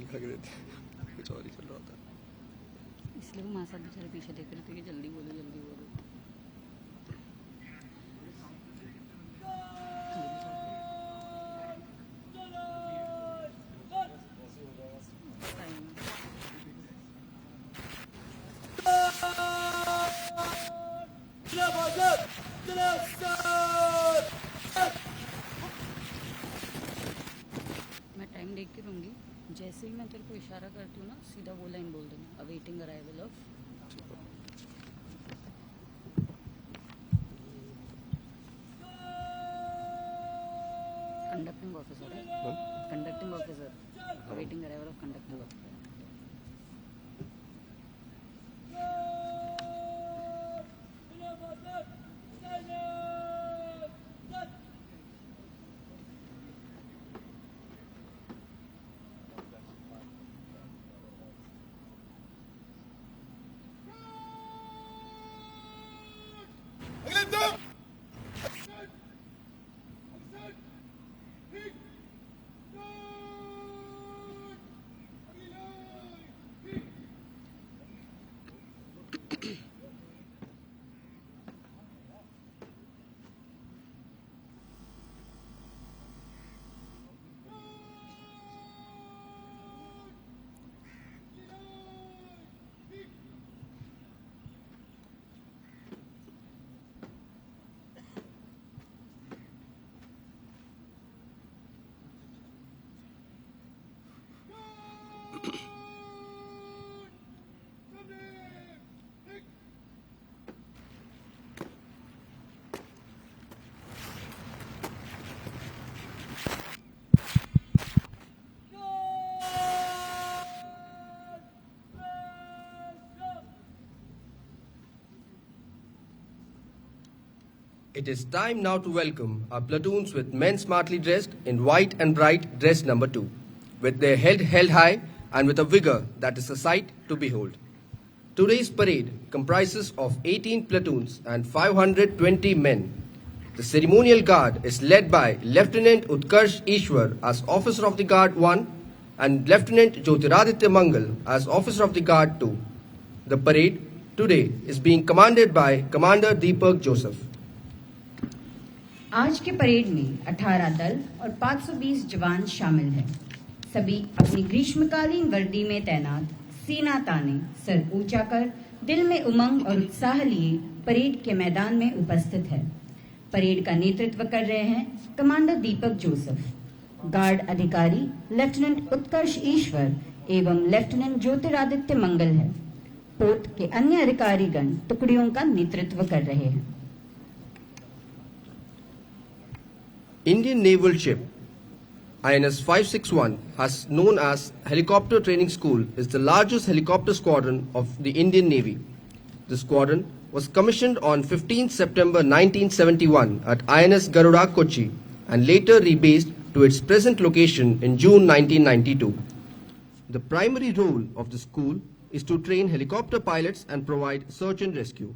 खा के देते कुछ और ही चल रहा था। इसलिए वो माँ साहब बेचारे पीछे देख रहे थे कि जल्दी बोलो जल्दी बोलो। मैं टाइम देख के रहूँगी, जैसे ही मैं तेरे को इशारा करती हूँ ना सीधा वो लाइन बोल देना, awaiting arrival of conducting officer है, conducting officer, awaiting arrival of conducting officer. It is time now to welcome our platoons with men smartly dressed in white and bright dress number 2, with their head held high and with a vigor that is a sight to behold. Today's parade comprises of 18 platoons and 520 men. The ceremonial guard is led by Lieutenant Utkarsh Ishwar as Officer of the Guard 1 and Lieutenant Jyotiraditya Mangal as Officer of the Guard 2. The parade today is being commanded by Commander Deepak Joseph. आज के parade में 18 दल और 520 जवान शामिल हैं। सभी अपनी ग्रीष्मकालीन वर्दी में तैनात, सीना ताने, सर ऊंचा कर, दिल में उमंग और उत्साह लिए परेड के मैदान में उपस्थित है। परेड का नेतृत्व कर रहे हैं कमांडर दीपक जोसेफ। गार्ड अधिकारी लेफ्टिनेंट उत्कर्ष ईश्वर एवं लेफ्टिनेंट ज्योतिरादित्य मंगल है। पोत के अन्य अधिकारीगण टुकड़ियों का नेतृत्व कर रहे हैं। Indian naval ship INS 561 has known as Helicopter Training School is the largest helicopter squadron of the Indian Navy. The squadron was commissioned on 15 September 1971 at INS Garuda Kochi and later rebased to its present location in June 1992. The primary role of the school is to train helicopter pilots and provide search and rescue.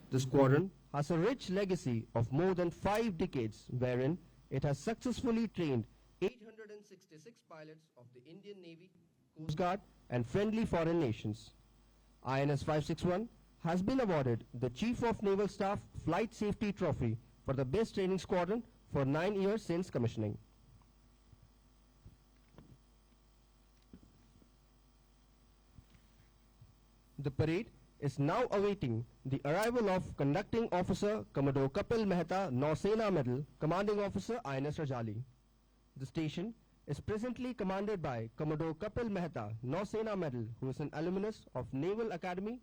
The squadron has a rich legacy of more than 5 decades wherein it has successfully trained 866 pilots of the Indian Navy, Coast Guard and friendly foreign nations. INS 561 has been awarded the Chief of Naval Staff Flight Safety Trophy for the best training squadron for 9 years since commissioning. The parade is now awaiting the arrival of Conducting Officer Commodore Kapil Mehta, Nausena Medal, Commanding Officer INS Rajali. The station is presently commanded by Commodore Kapil Mehta, Nausena Medal, who is an alumnus of Naval Academy,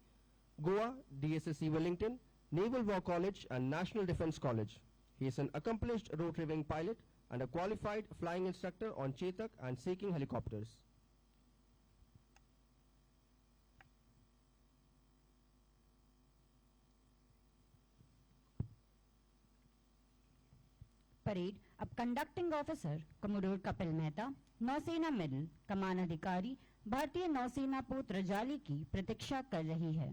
Goa, DSSC Wellington, Naval War College and National Defence College. He is an accomplished rotary wing pilot and a qualified flying instructor on Chetak and Seeking helicopters. Parade अब conducting officer commodore Kapil Mehta, नौसेना medal, कमान अधिकारी भारतीय नौसेना पोत रजाली की प्रतीक्षा कर रही है।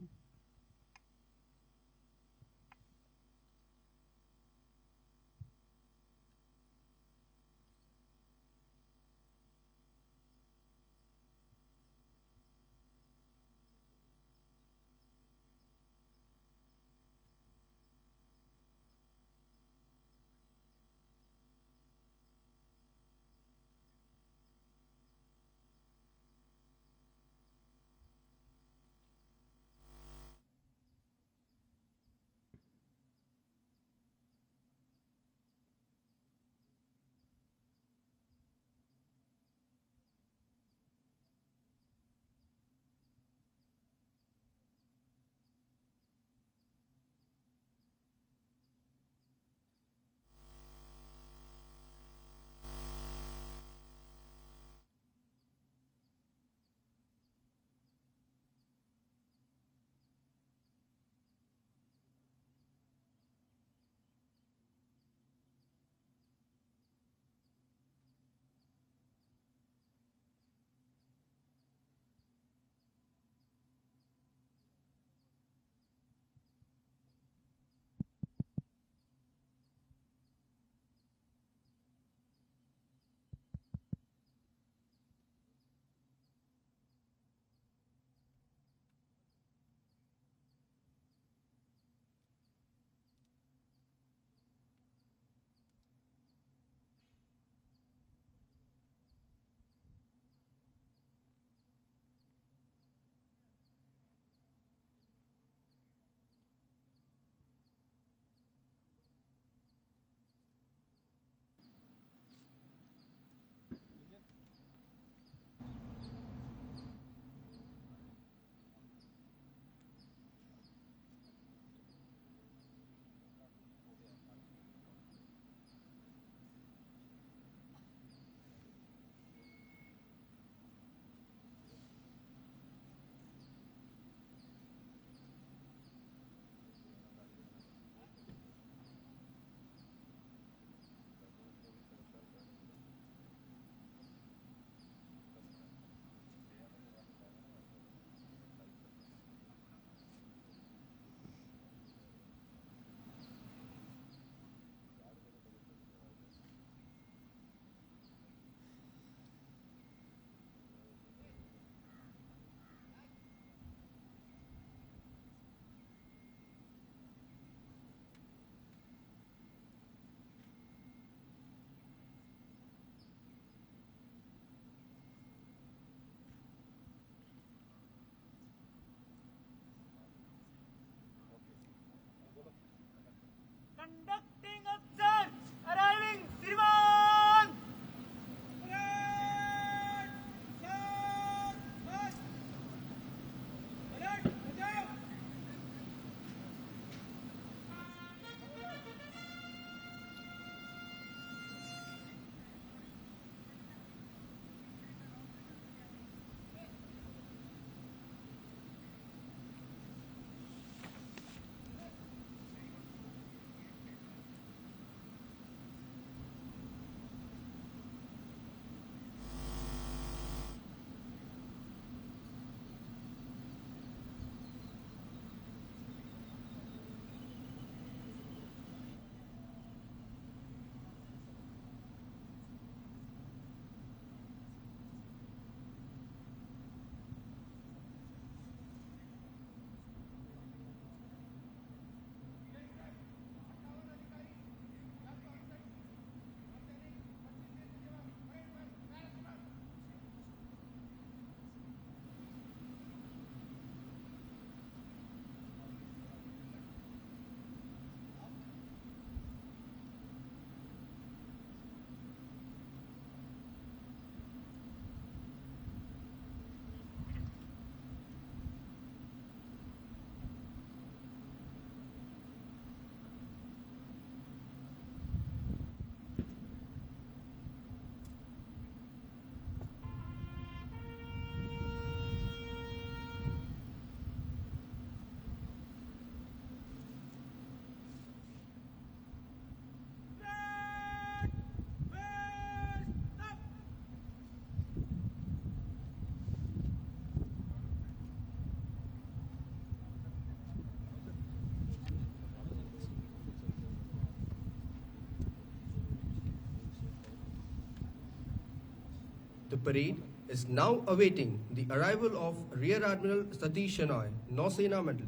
parade is now awaiting the arrival of Rear Admiral Satish Shenoy, Nausena Medal,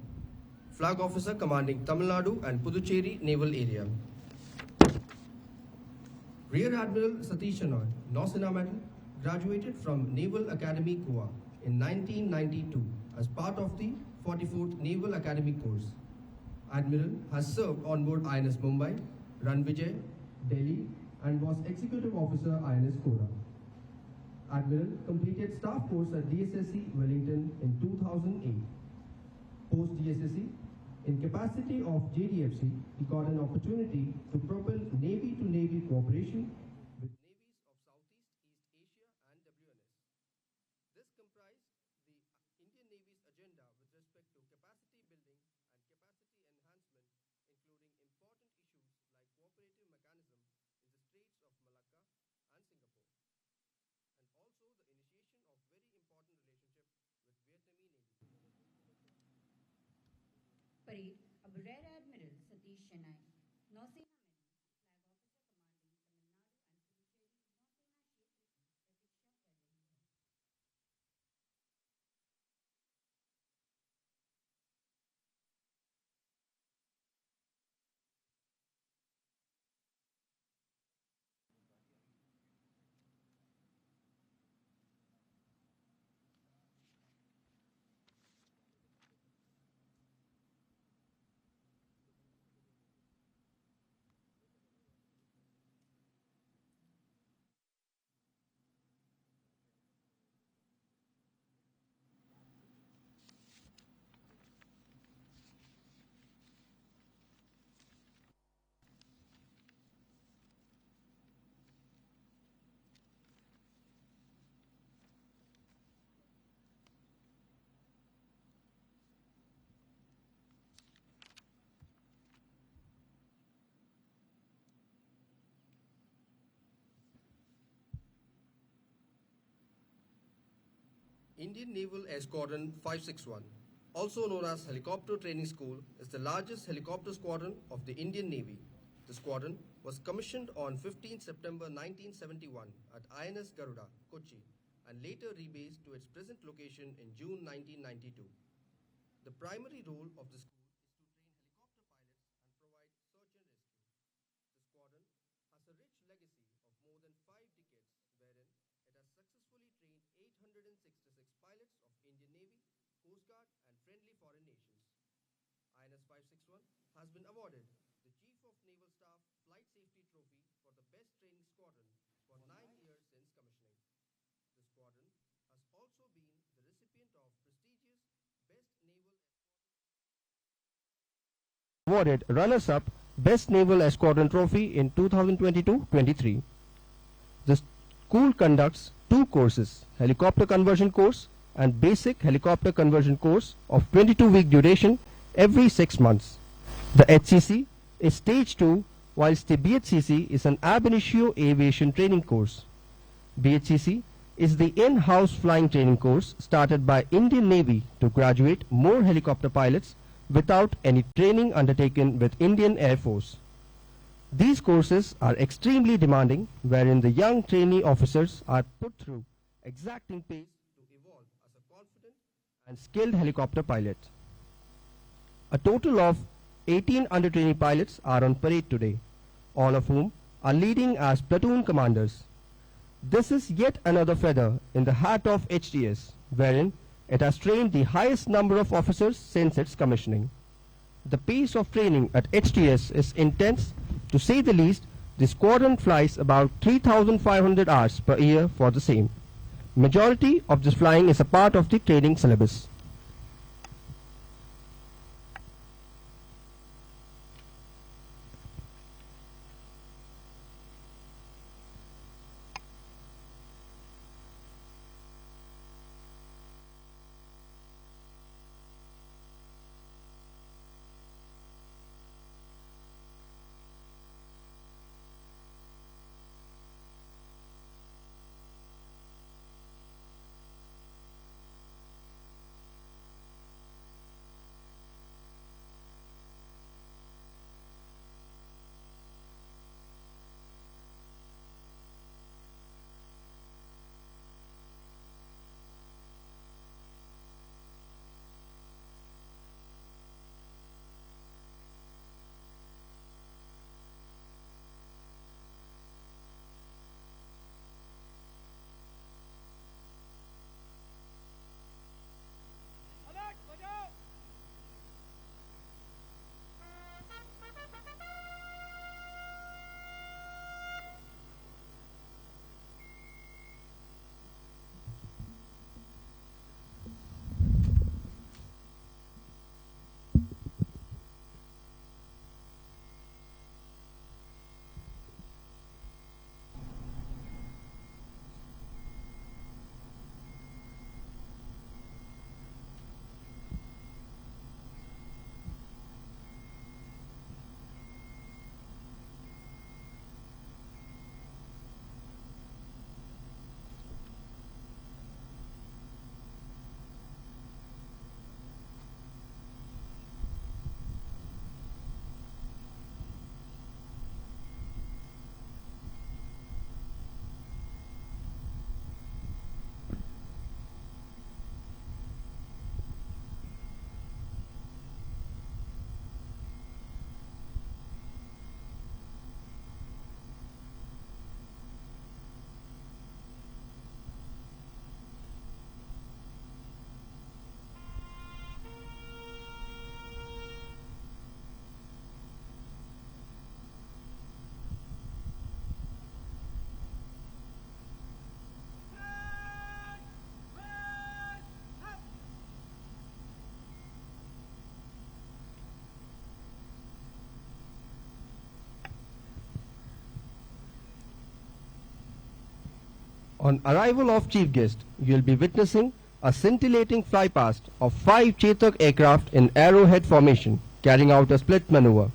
Flag Officer commanding Tamil Nadu and Puducherry Naval Area. Rear Admiral Satish Shenoy, Nausena Medal, graduated from Naval Academy Goa in 1992 as part of the 44th Naval Academy course. Admiral has served on board INS Mumbai, Ranvijay, Delhi, and was Executive Officer INS Kora. Admiral completed staff course at DSSC Wellington in 2008. Post DSSC, in capacity of JDFC, he got an opportunity to propel Navy-to-Navy cooperation with navies of Southeast East Asia and WNS. This comprised the Indian Navy's agenda with respect to capacity building and capacity enhancement, including important issues like cooperative mechanism in the Straits of Malacca and Singapore, and also the initiation of very important relationship with Vietnamese Navy. Parade अब rare admiral Satish शेनाय नौसेना medal flag officer commanding Tamil Nadu and Puducherry नौसेना क्षेत्र की प्रतीक्षा कर रही है. Indian Naval Air Squadron 561, also known as Helicopter Training School, is the largest helicopter squadron of the Indian Navy. The squadron was commissioned on 15 September 1971 at INS Garuda, Kochi, and later rebased to its present location in June 1992. The primary role of the school is to train helicopter pilots and provide search and rescue. The squadron has a rich legacy of more than 5 decades, wherein it has successfully trained 866 pilots of Indian Navy, Coast Guard, and friendly foreign nations. INS 561 has been awarded the Chief of Naval Staff Flight Safety Trophy for the best training squadron for 9 years since commissioning. The squadron has also been the recipient of prestigious Best Naval awarded runners-up Best Naval Esquadron Trophy in 2022-23. The school conducts 2 courses, Helicopter Conversion Course and Basic Helicopter Conversion Course of 22-week duration every 6 months. The HCC is Stage 2, whilst the BHCC is an ab initio aviation training course. BHCC is the in-house flying training course started by Indian Navy to graduate more helicopter pilots without any training undertaken with Indian Air Force. These courses are extremely demanding, wherein the young trainee officers are put through exacting pace to evolve as a confident and skilled helicopter pilot. A total of 18 under-trainee pilots are on parade today, all of whom are leading as platoon commanders. This is yet another feather in the hat of HTS, wherein it has trained the highest number of officers since its commissioning. The pace of training at HTS is intense. To say the least, the squadron flies about 3,500 hours per year for the same. Majority of this flying is a part of the training syllabus. On arrival of chief guest, you will be witnessing a scintillating flypast of 5 Chetak aircraft in arrowhead formation carrying out a split maneuver.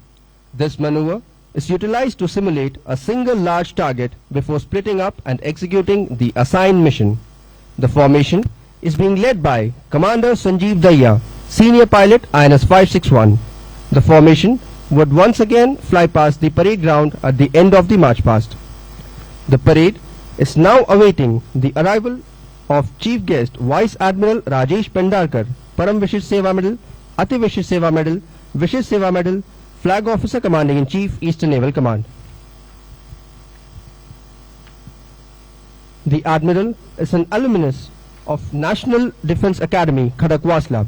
This maneuver is utilized to simulate a single large target before splitting up and executing the assigned mission. The formation is being led by Commander Sanjeev Daya, Senior Pilot INS 561. The formation would once again fly past the parade ground at the end of the march past. The parade is now awaiting the arrival of Chief Guest Vice Admiral Rajesh Pendarkar, Param Vishish Seva Medal, Ati Vishish Seva Medal, Vishish Seva Medal, Flag Officer Commanding in Chief, Eastern Naval Command. The Admiral is an alumnus of National Defence Academy, Khadakwasla,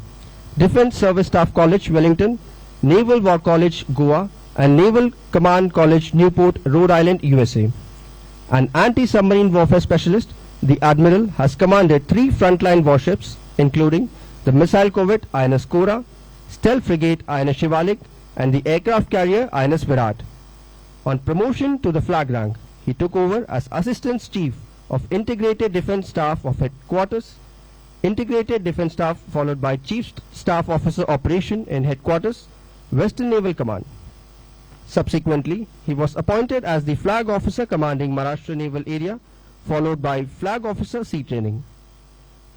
Defence Service Staff College, Wellington, Naval War College, Goa, and Naval Command College, Newport, Rhode Island, USA. An anti-submarine warfare specialist, the Admiral has commanded 3 frontline warships, including the missile corvette INS Kora, stealth frigate INS Shivalik, and the aircraft carrier INS Virat. On promotion to the flag rank, he took over as Assistant Chief of Integrated Defence Staff of Headquarters, Integrated Defence Staff followed by Chief Staff Officer Operation in Headquarters, Western Naval Command. Subsequently, he was appointed as the Flag Officer Commanding Maharashtra Naval Area, followed by Flag Officer Sea Training.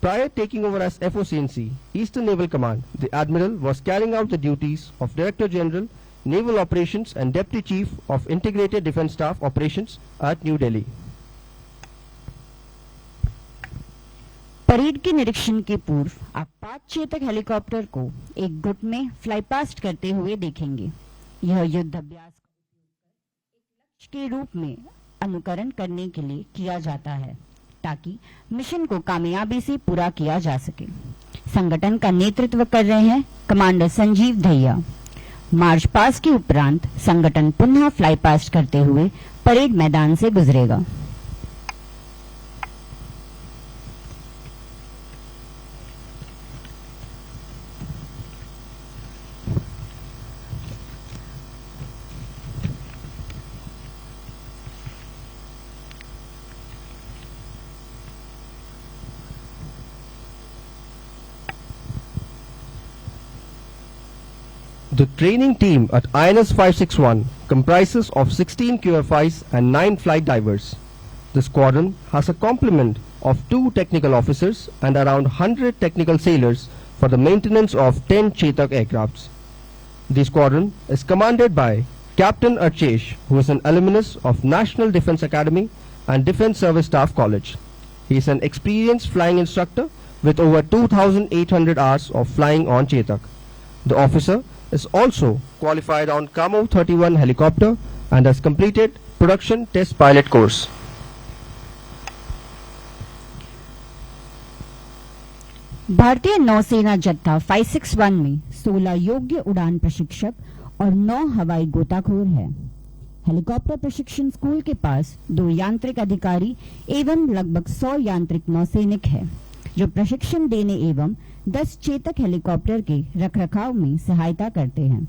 Prior taking over as FOCNC, Eastern Naval Command, the Admiral was carrying out the duties of Director General, Naval Operations and Deputy Chief of Integrated Defence Staff Operations at New Delhi. Parade के निरीक्षण के पूर्व आप 5 Chetak helicopter को एक गुट में fly past करते हुए देखेंगे। यह युद्ध अभ्यास एक लक्ष्य के रूप में अनुकरण करने के लिए किया जाता है ताकि मिशन को कामयाबी से पूरा किया जा सके। संगठन का नेतृत्व कर रहे हैं कमांडर संजीव दहिया। मार्च पास के उपरांत संगठन पुनः फ्लाई पास्ट करते हुए परेड मैदान से गुजरेगा। The training team at INS 561 comprises of 16 QFIs and 9 flight divers. The squadron has a complement of 2 technical officers and around 100 technical sailors for the maintenance of 10 Chetak aircrafts. The squadron is commanded by Captain Archesh, who is an alumnus of National Defence Academy and Defence Service Staff College. He is an experienced flying instructor with over 2,800 hours of flying on Chetak. The officer is also qualified on Kamo 31 helicopter and has completed production test pilot course. भारतीय नौसेना जत्था 561 में 16 योग्य उड़ान प्रशिक्षक और 9 हवाई गोताखोर हैं। हेलीकॉप्टर प्रशिक्षण स्कूल के पास 2 यांत्रिक अधिकारी एवं लगभग 100 यांत्रिक नौसैनिक हैं, जो प्रशिक्षण देने एवं 10 चेतक हेलीकॉप्टर के रखरखाव में सहायता करते हैं।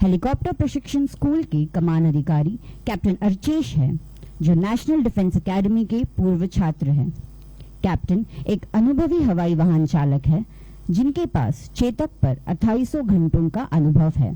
हेलीकॉप्टर प्रशिक्षण स्कूल के कमान अधिकारी कैप्टन अर्चेश हैं, जो नेशनल डिफेंस एकेडमी के पूर्व छात्र हैं। कैप्टन एक अनुभवी हवाई वाहन चालक है, जिनके पास चेतक पर 2800 घंटों का अनुभव है।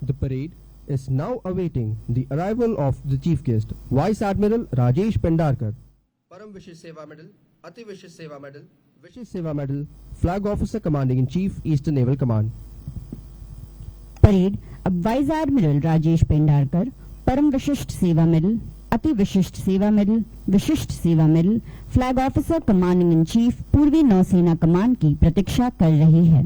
The parade is now awaiting the arrival of the chief guest, Vice Admiral Rajesh Pendarkar. Param Vishesh Seva Medal, Ati Vishesh Seva Medal, Vishesh Seva Medal, Flag Officer Commanding in Chief, Eastern Naval Command. Parade अब vice admiral Rajesh Pendharkar परम विशिष्ट सेवा medal, अति विशिष्ट सेवा medal, विशिष्ट सेवा medal, flag officer commanding in chief पूर्वी नौसेना कमान की प्रतीक्षा कर रही है।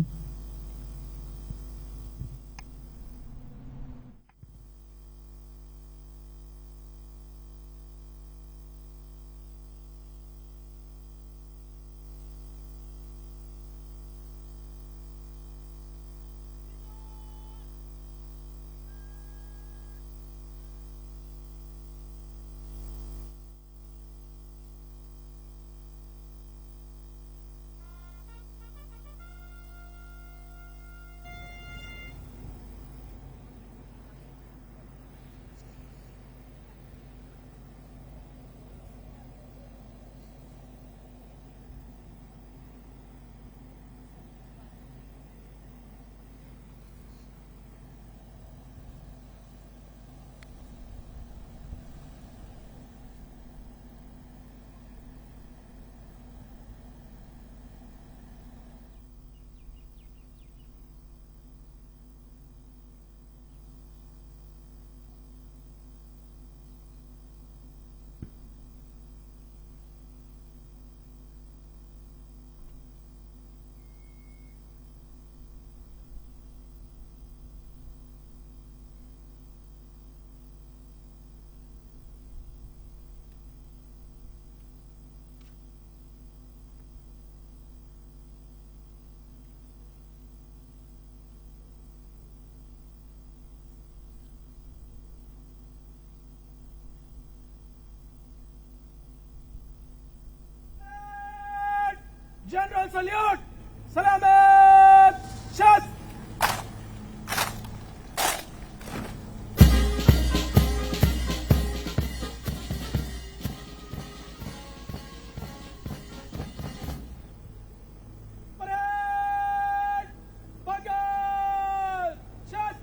General salute! Salamat! Shot! Parade! Bagal! Shot!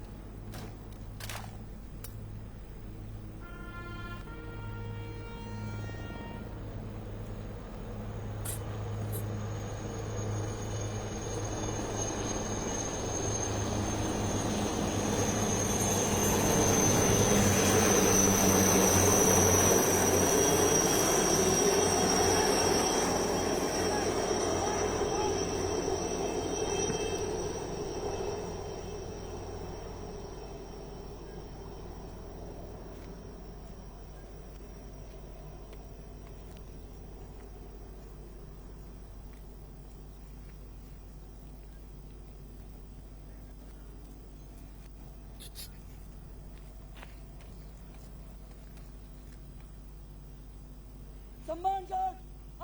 सम्मान सर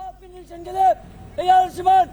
आपके निरीक्षण के लिए तैयार श्रीमान।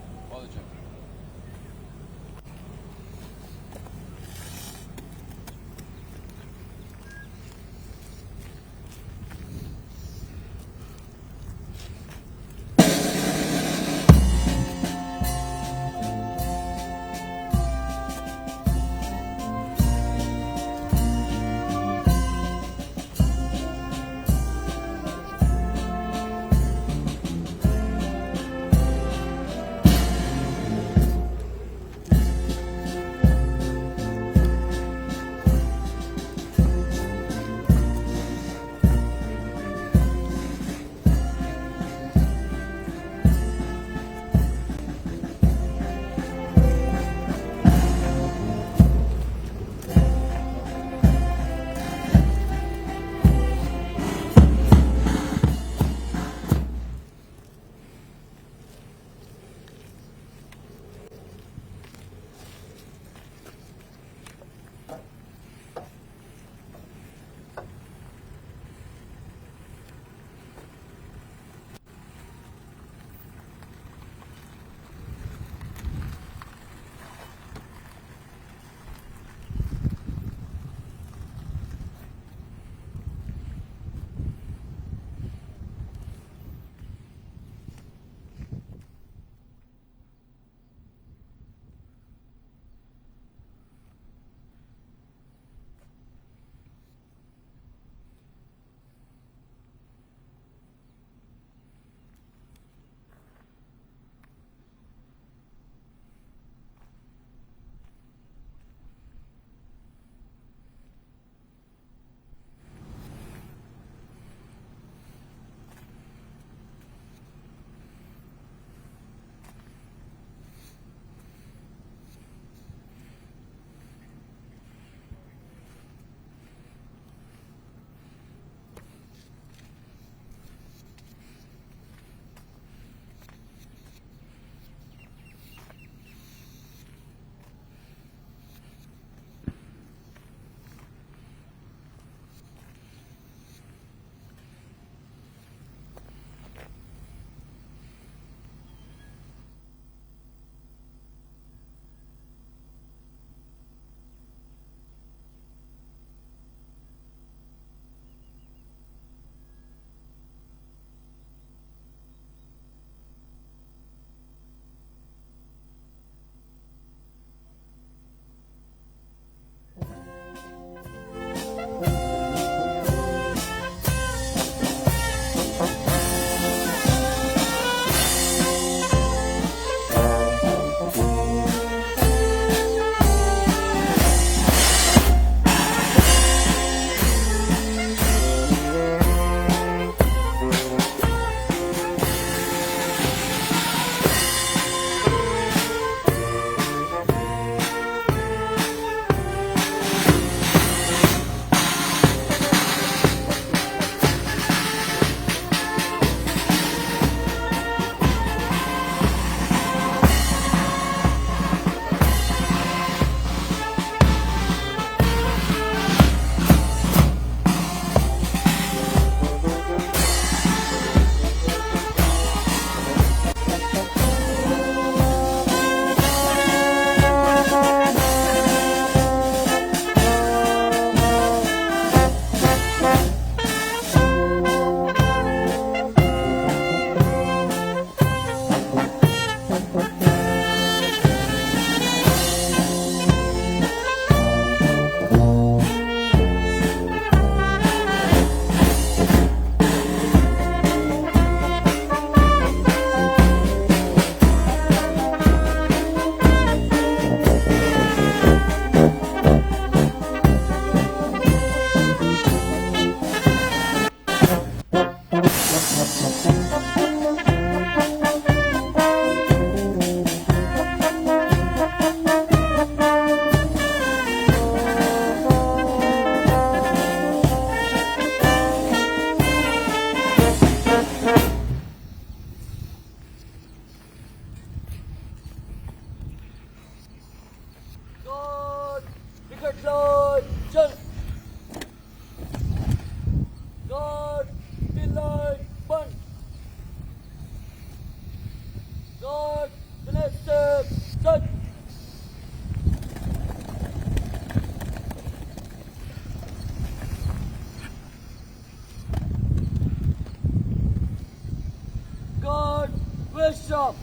First off.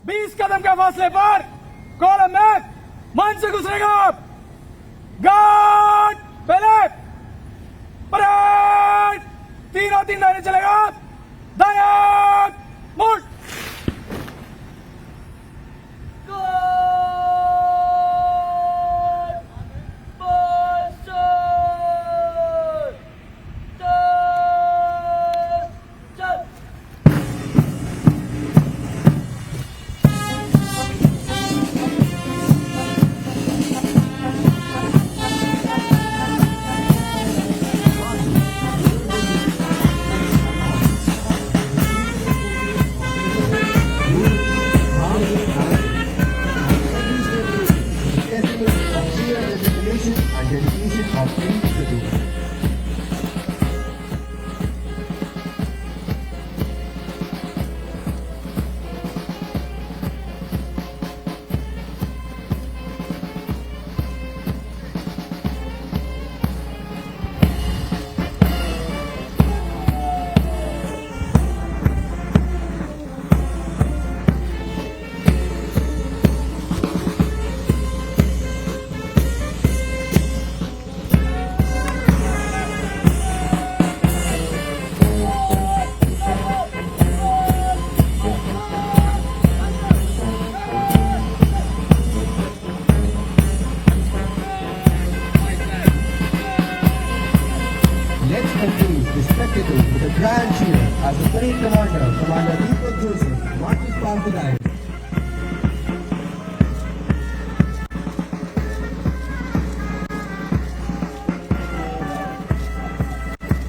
20 कदम के फासले पर कॉलम में मंच से गुजरेगा। गार्ड पहले, परेड, तीनों तीन दायरे चलेगा। दाएं मुड़, with a grand cheer as the parade commander, Commander Deepak Joseph, marches past the dais.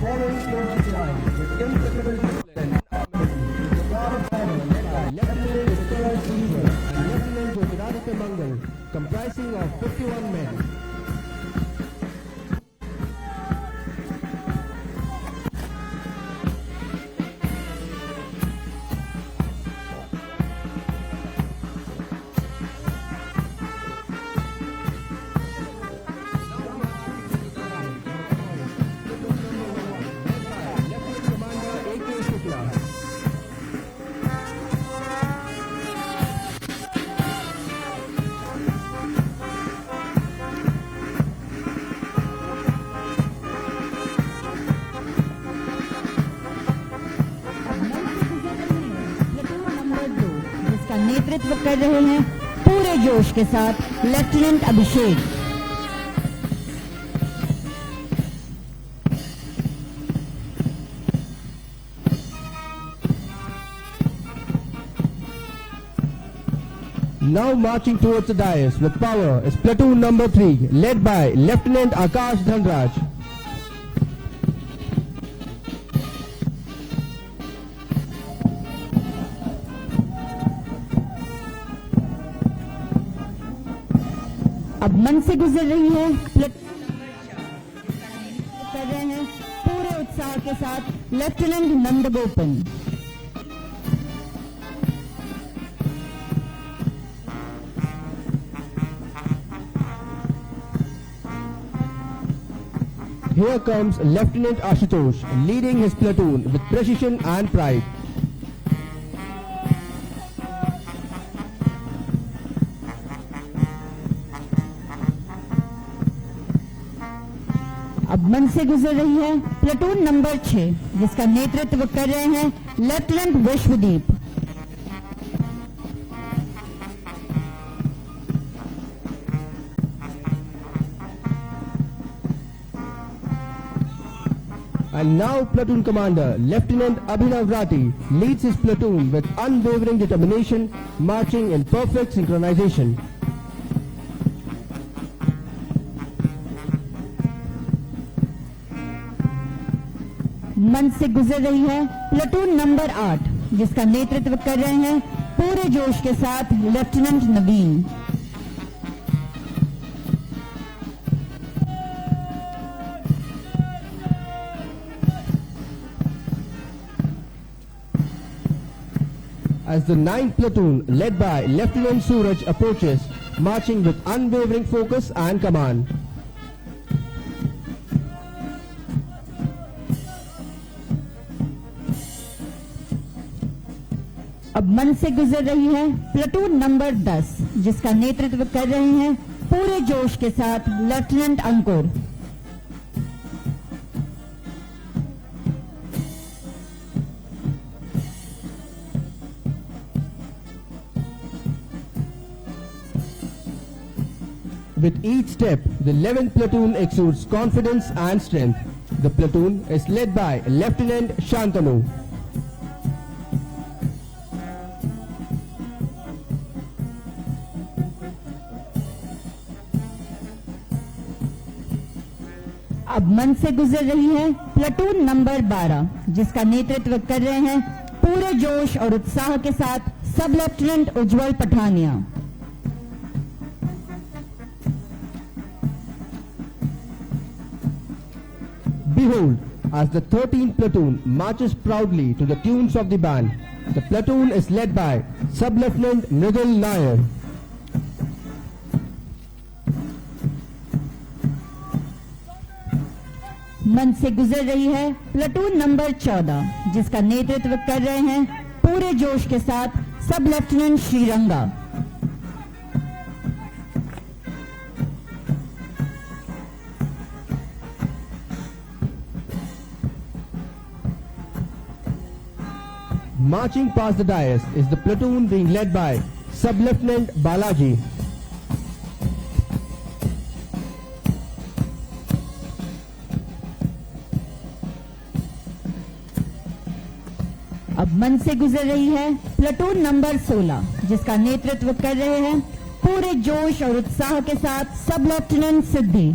Following close to line, with impeccable discipline, the guard of honor led by Lieutenant Vikrant Sridhar and Lieutenant Jyotiraditya Mangal, comprising of 51 men. जिसका नेतृत्व कर रहे हैं पूरे जोश के साथ lieutenant Abhishek. Now marching towards the dais with power is platoon number 3, led by Lieutenant Akash Dhanraj. अब मन से गुजर रही है प्लेटून कर रहे हैं पूरे उत्साह के साथ lieutenant नंदगोपन। Here comes Lieutenant Ashutosh, leading his platoon with precision and pride. अब मन से गुजर रही है प्लेटून नंबर 6, जिसका नेतृत्व कर रहे हैं lieutenant Vishwadeep. And now platoon commander Lieutenant Abhinav Rati leads his platoon with unwavering determination, marching in perfect synchronization. मन से गुजर रही है प्लेटून नंबर 8, जिसका नेतृत्व कर रहे हैं पूरे जोश के साथ lieutenant Naveen. As the 9th platoon, led by Lieutenant Suraj, approaches, marching with unwavering focus and command. अब मन से गुजर रही है प्लेटून नंबर 10, जिसका नेतृत्व कर रहे हैं पूरे जोश के साथ lieutenant Ankur. With each step, the 11th platoon exudes confidence and strength. The platoon is led by Lieutenant Shantanu. अब मन से गुजर रही है प्लेटून नंबर 12, जिसका नेतृत्व कर रहे हैं पूरे जोश और उत्साह के साथ सब lieutenant Ujjwal Pathania. Behold, as the 13th platoon marches proudly to the tunes of the band, the platoon is led by Sub-Lieutenant Mridul Nair. मन से गुजर रही है प्लेटून नंबर 14, जिसका नेतृत्व कर रहे हैं पूरे जोश के साथ सब lieutenant Sriranga. Marching past the dais is the platoon being led by Sub-Lieutenant Balaji. अब मन से गुजर रही है प्लेटून नंबर 16, जिसका नेतृत्व कर रहे हैं पूरे जोश और उत्साह के साथ सब lieutenant Siddhi.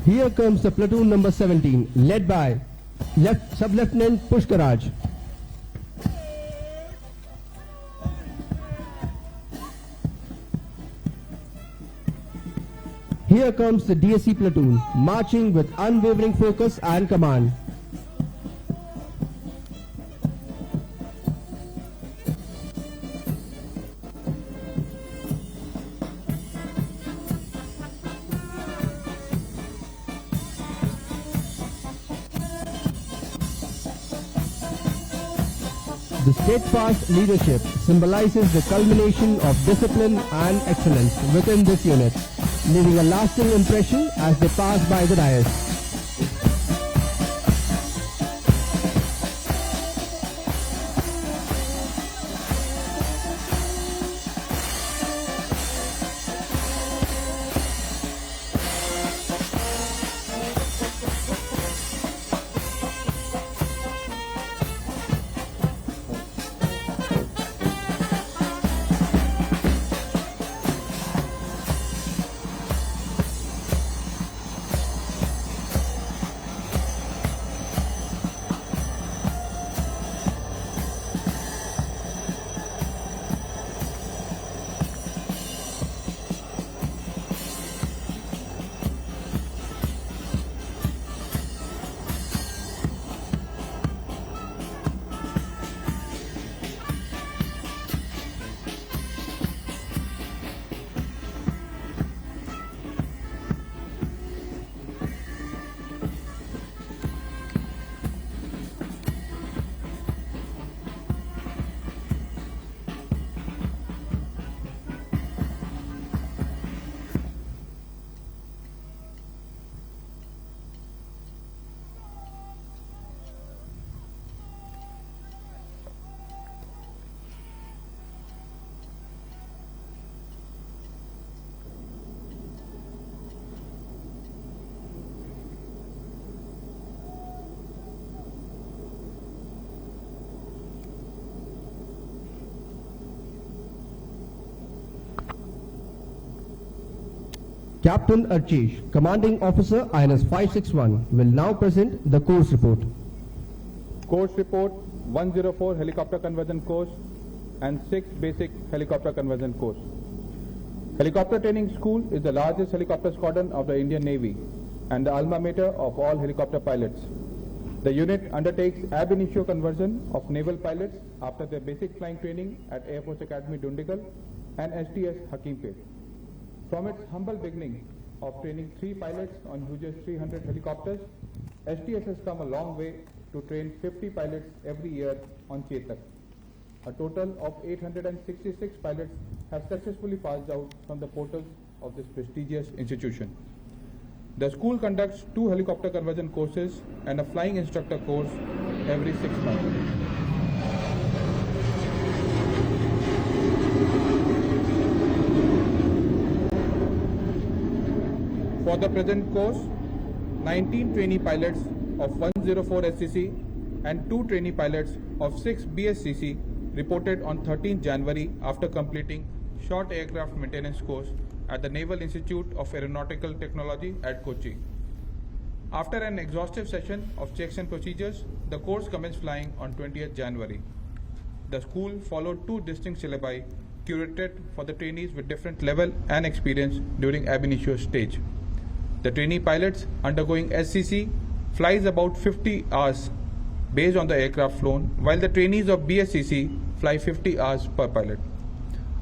Here comes the platoon number 17, led by Sub-Lieutenant Pushkaraj. Here comes the DSC platoon, marching with unwavering focus and command. The steadfast leadership symbolizes the culmination of discipline and excellence within this unit, leaving a lasting impression as they pass by the dais. Captain Archish, Commanding Officer INS 561, will now present the course report. Course report 104 Helicopter Conversion Course and 6 Basic Helicopter Conversion Course. Helicopter Training School is the largest helicopter squadron of the Indian Navy and the alma mater of all helicopter pilots. The unit undertakes ab initio conversion of naval pilots after their basic flying training at Air Force Academy Dundigal and STS Hakimpet. From its humble beginning, of training 3 pilots on Hughes 300 helicopters, STS has come a long way to train 50 pilots every year on Chetak. A total of 866 pilots have successfully passed out from the portals of this prestigious institution. The school conducts 2 helicopter conversion courses and a flying instructor course every 6 months. For the present course, 19 trainee pilots of 104 SCC and 2 trainee pilots of 6 BSCC reported on 13 January after completing short aircraft maintenance course at the Naval Institute of Aeronautical Technology at Kochi. After an exhaustive session of checks and procedures, the course commenced flying on 20th January. The school followed 2 distinct syllabi curated for the trainees with different level and experience during ab initio stage. The trainee pilots undergoing SCC flies about 50 hours based on the aircraft flown, while the trainees of BSCC fly 50 hours per pilot.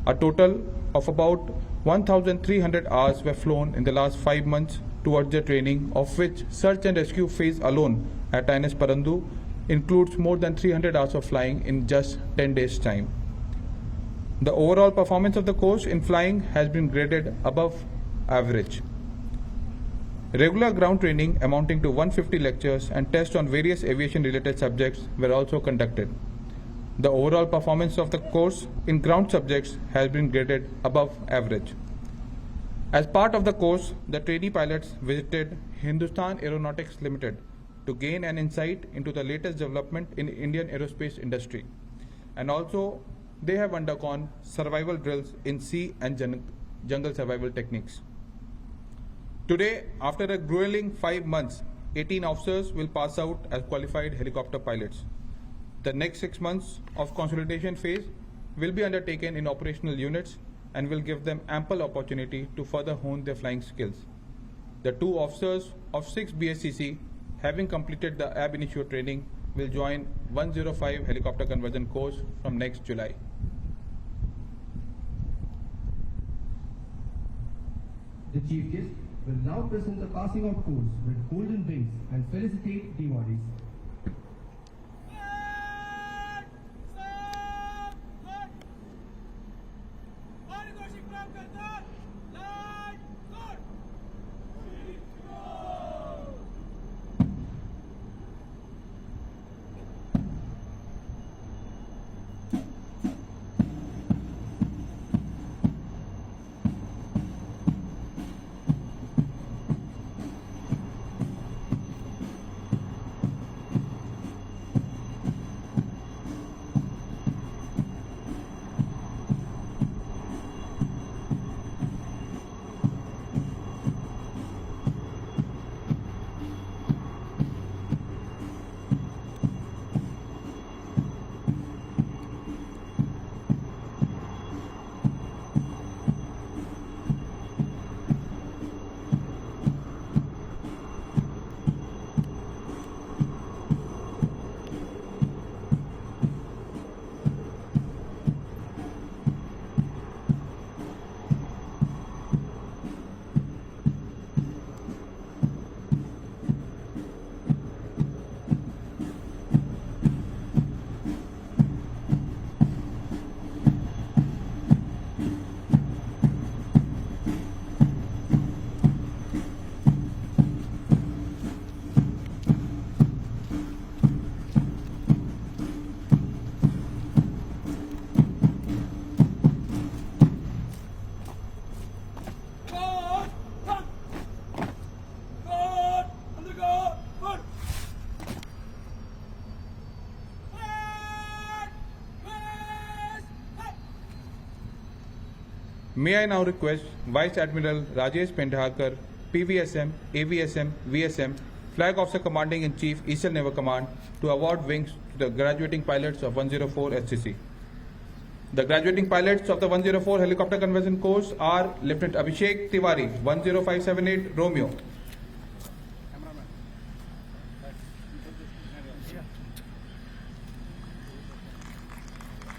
A total of about 1,300 hours were flown in the last 5 months towards the training, of which search and rescue phase alone at INS Parandu includes more than 300 hours of flying in just 10 days' time. The overall performance of the course in flying has been graded above average. Regular ground training amounting to 150 lectures and tests on various aviation-related subjects were also conducted. The overall performance of the course in ground subjects has been graded above average. As part of the course, the trainee pilots visited Hindustan Aeronautics Limited to gain an insight into the latest development in Indian aerospace industry. And also, they have undergone survival drills in sea and jungle survival techniques. Today, after a grueling 5 months, 18 officers will pass out as qualified helicopter pilots. The next 6 months of consolidation phase will be undertaken in operational units and will give them ample opportunity to further hone their flying skills. The 2 officers of 6 BSCC, having completed the ab initio training, will join 105 helicopter conversion course from next July. The chief guest will now present the passing out course with golden rings and felicitate devotees. May I now request Vice Admiral Rajesh Pendharkar, PVSM, AVSM, VSM, Flag Officer Commanding in Chief, Eastern Naval Command, to award wings to the graduating pilots of 104 SCC. The graduating pilots of the 104 helicopter conversion course are Lieutenant Abhishek Tiwari, 10578 Romeo.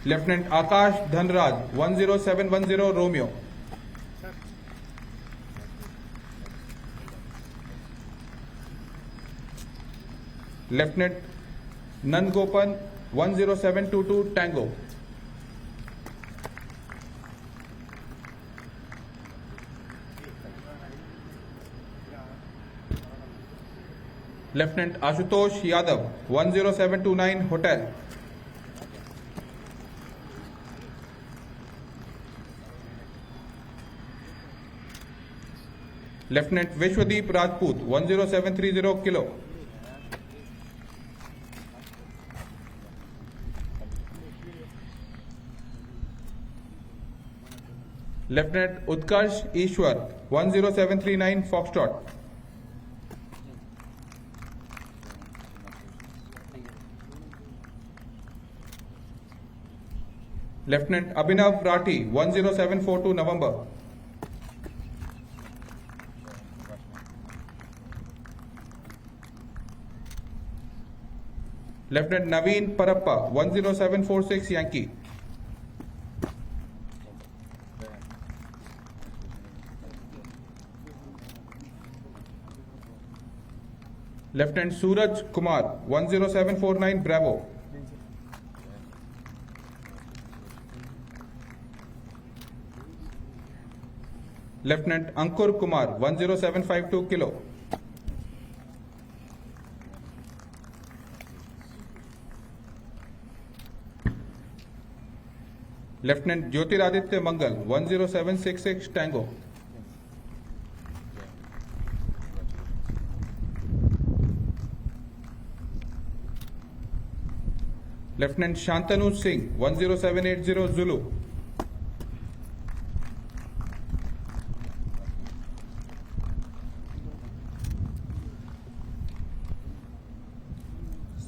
Lieutenant Akash Dhanraj, 10710 Romeo. Lieutenant Nangopan 10722 Tango. Lieutenant Ashutosh Yadav 10729 Hotel. Lieutenant Vishwadeep Rajput 10730 Kilo. Lieutenant Utkarsh Ishwar 10739 Foxtrot. Lieutenant Abhinav Rathi 10742 November. Lieutenant Naveen Parappa 10746 Yankee. Lieutenant Suraj Kumar 10749 Bravo. Lieutenant Ankur Kumar 10752 Kilo. Lieutenant Jyotiraditya Mangal 10766 Tango. Lieutenant Shantanu Singh 10780 Zulu.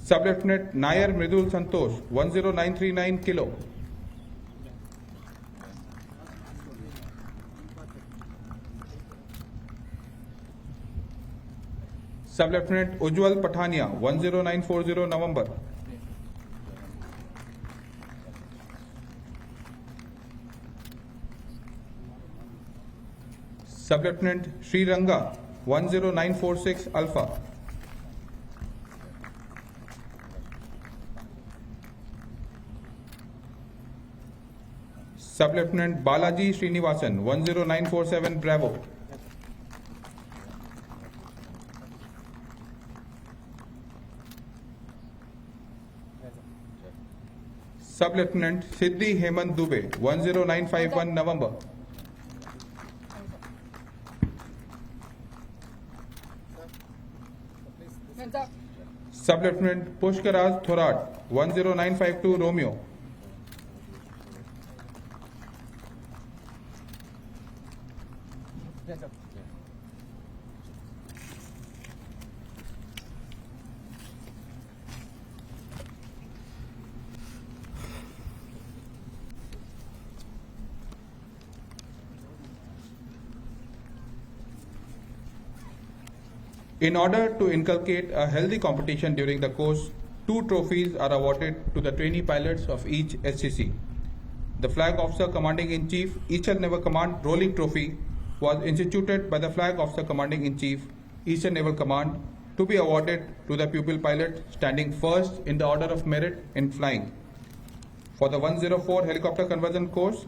Sub-Lieutenant Nair Mridul Santosh 10939 Kilo. Sub-Lieutenant Ujwal Pathania 10940 November. Sub-Lieutenant Sri Ranga 10946 Alpha. Sub-Lieutenant Balaji Srinivasan 10947 Bravo. Sub-Lieutenant Siddhi Hemant Dubey 10951 November. Sub-Lieutenant Pushkaraj Thorat 10952 Romeo. In order to inculcate a healthy competition during the course, 2 trophies are awarded to the trainee pilots of each SCC. The Flag Officer Commanding-in-Chief Eastern Naval Command Rolling Trophy was instituted by the Flag Officer Commanding-in-Chief Eastern Naval Command to be awarded to the pupil pilot standing first in the order of merit in flying. For the 104 helicopter conversion course,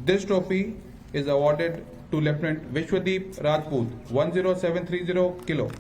this trophy is awarded to Lieutenant Vishwadeep Rajput 10730 Kilo.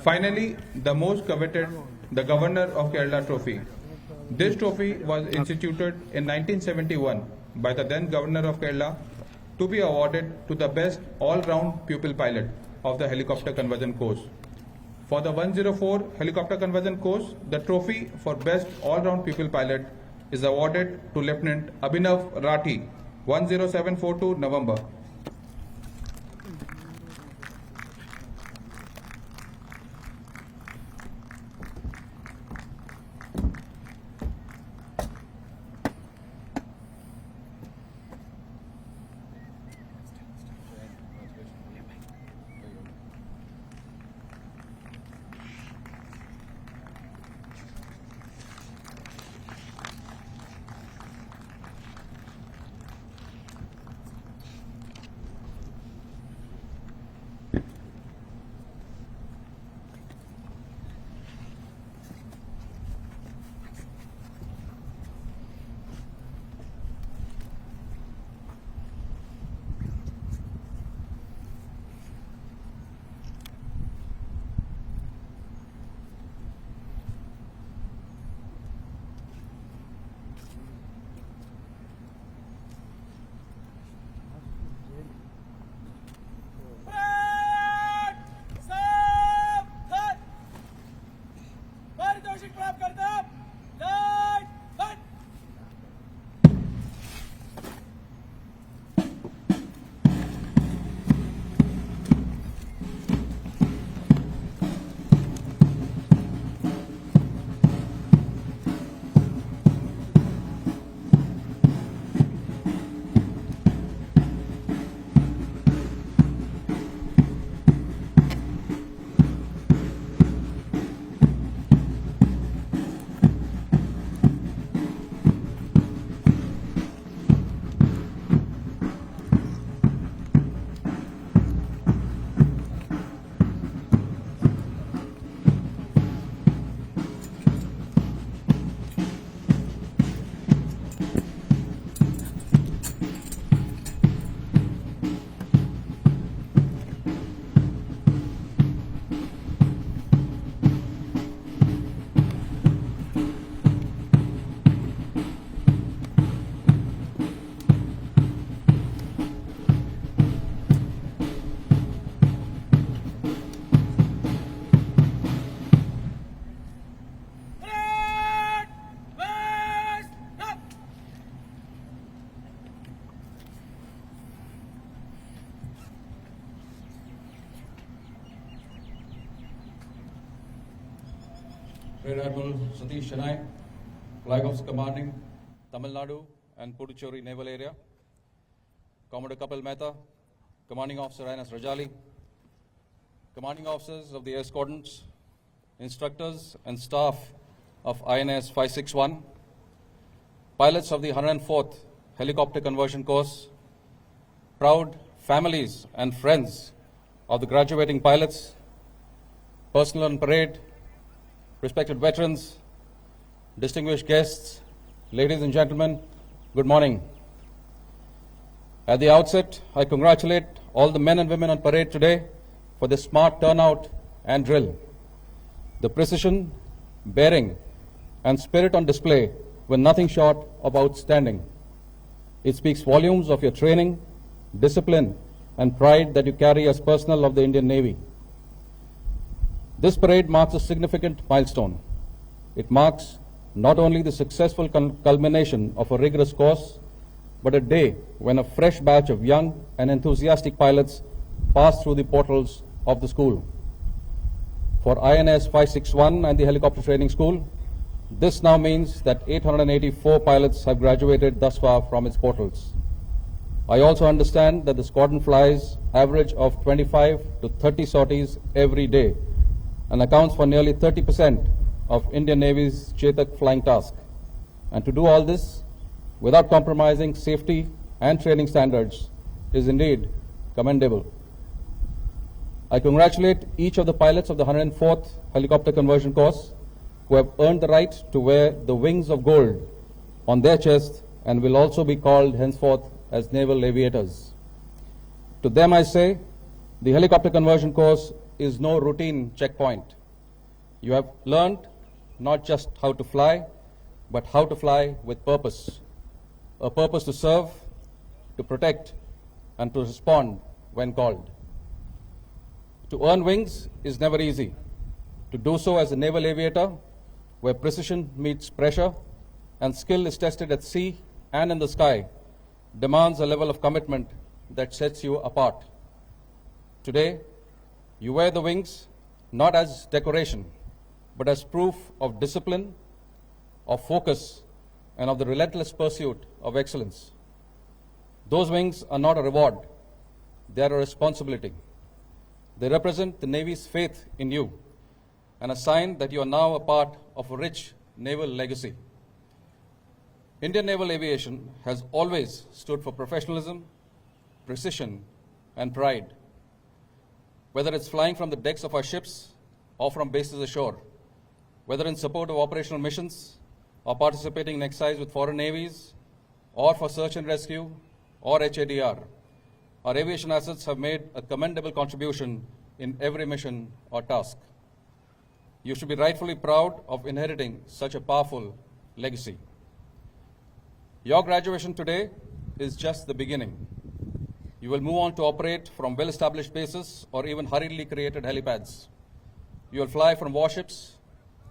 Finally, the most coveted, the Governor of Kerala Trophy. This trophy was instituted in 1971 by the then Governor of Kerala to be awarded to the best all-round pupil pilot of the helicopter conversion course. For the 104 Helicopter Conversion Course, the trophy for Best All-Round Pupil Pilot is awarded to Lieutenant Abhinav Rathi, 10742 November. पारितोषिक प्राप्त करता light बंद। Rear Admiral Satish Chennai, Flag Officer Commanding Tamil Nadu and Puducherry Naval Area, Commodore Kapil Mehta, Commanding Officer INS Rajali, Commanding Officers of the Air Squadrons, Instructors and Staff of INS 561, Pilots of the 104th Helicopter Conversion Course, proud families and friends of the graduating pilots, personnel on parade, respected veterans, distinguished guests, ladies and gentlemen, good morning. At the outset, I congratulate all the men and women on parade today for the smart turnout and drill. The precision, bearing, and spirit on display were nothing short of outstanding. It speaks volumes of your training, discipline, and pride that you carry as personnel of the Indian Navy. This parade marks a significant milestone. It marks not only the successful culmination of a rigorous course, but a day when a fresh batch of young and enthusiastic pilots pass through the portals of the school. For INS 561 and the Helicopter Training School, this now means that 884 pilots have graduated thus far from its portals. I also understand that the squadron flies average of 25 to 30 sorties every day and accounts for nearly 30% of Indian Navy's Chetak flying task. And to do all this without compromising safety and training standards is indeed commendable. I congratulate each of the pilots of the 104th Helicopter Conversion Course who have earned the right to wear the wings of gold on their chest and will also be called henceforth as naval aviators. To them I say, the Helicopter Conversion Course is no routine checkpoint. You have learned not just how to fly, but how to fly with purpose. A purpose to serve, to protect, and to respond when called. To earn wings is never easy. To do so as a naval aviator, where precision meets pressure and skill is tested at sea and in the sky, demands a level of commitment that sets you apart. Today, you wear the wings not as decoration, but as proof of discipline, of focus, and of the relentless pursuit of excellence. Those wings are not a reward, they are a responsibility. They represent the Navy's faith in you and a sign that you are now a part of a rich naval legacy. Indian naval aviation has always stood for professionalism, precision, and pride. Whether it's flying from the decks of our ships or from bases ashore, whether in support of operational missions or participating in exercise with foreign navies or for search and rescue or HADR, our aviation assets have made a commendable contribution in every mission or task. You should be rightfully proud of inheriting such a powerful legacy. Your graduation today is just the beginning. You will move on to operate from well-established bases or even hurriedly created helipads. You will fly from warships,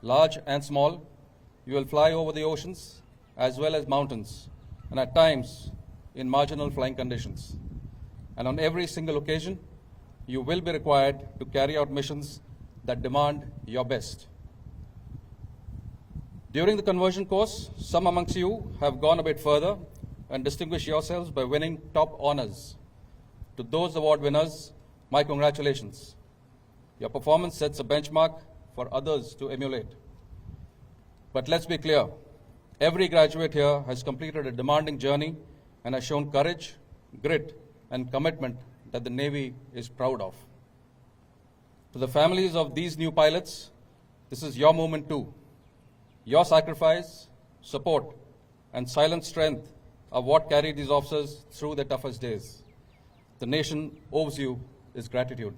large and small. You will fly over the oceans as well as mountains, and at times in marginal flying conditions. And on every single occasion, you will be required to carry out missions that demand your best. During the conversion course, some amongst you have gone a bit further and distinguished yourselves by winning top honors. To those award winners, my congratulations. Your performance sets a benchmark for others to emulate. But let's be clear, every graduate here has completed a demanding journey and has shown courage, grit, and commitment that the Navy is proud of. To the families of these new pilots, this is your moment too. Your sacrifice, support, and silent strength are what carried these officers through the toughest days. The nation owes you its gratitude.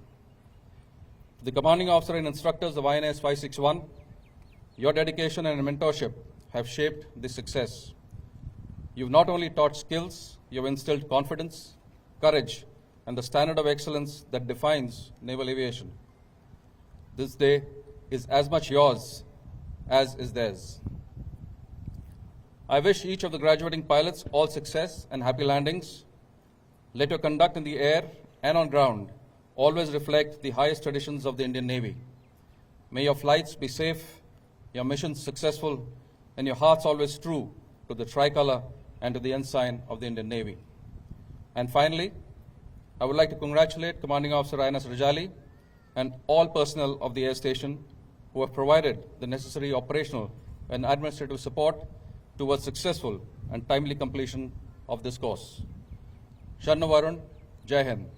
To the commanding officer and instructors of INS 561, your dedication and mentorship have shaped this success. You've not only taught skills, you've instilled confidence, courage, and the standard of excellence that defines naval aviation. This day is as much yours as is theirs. I wish each of the graduating pilots all success and happy landings. Let your conduct in the air and on ground always reflect the highest traditions of the Indian Navy. May your flights be safe, your missions successful, and your hearts always true to the tricolor and to the ensign of the Indian Navy. And finally, I would like to congratulate Commanding Officer INS Rajali and all personnel of the air station who have provided the necessary operational and administrative support towards successful and timely completion of this course. Sharna Varun, Jai Hind.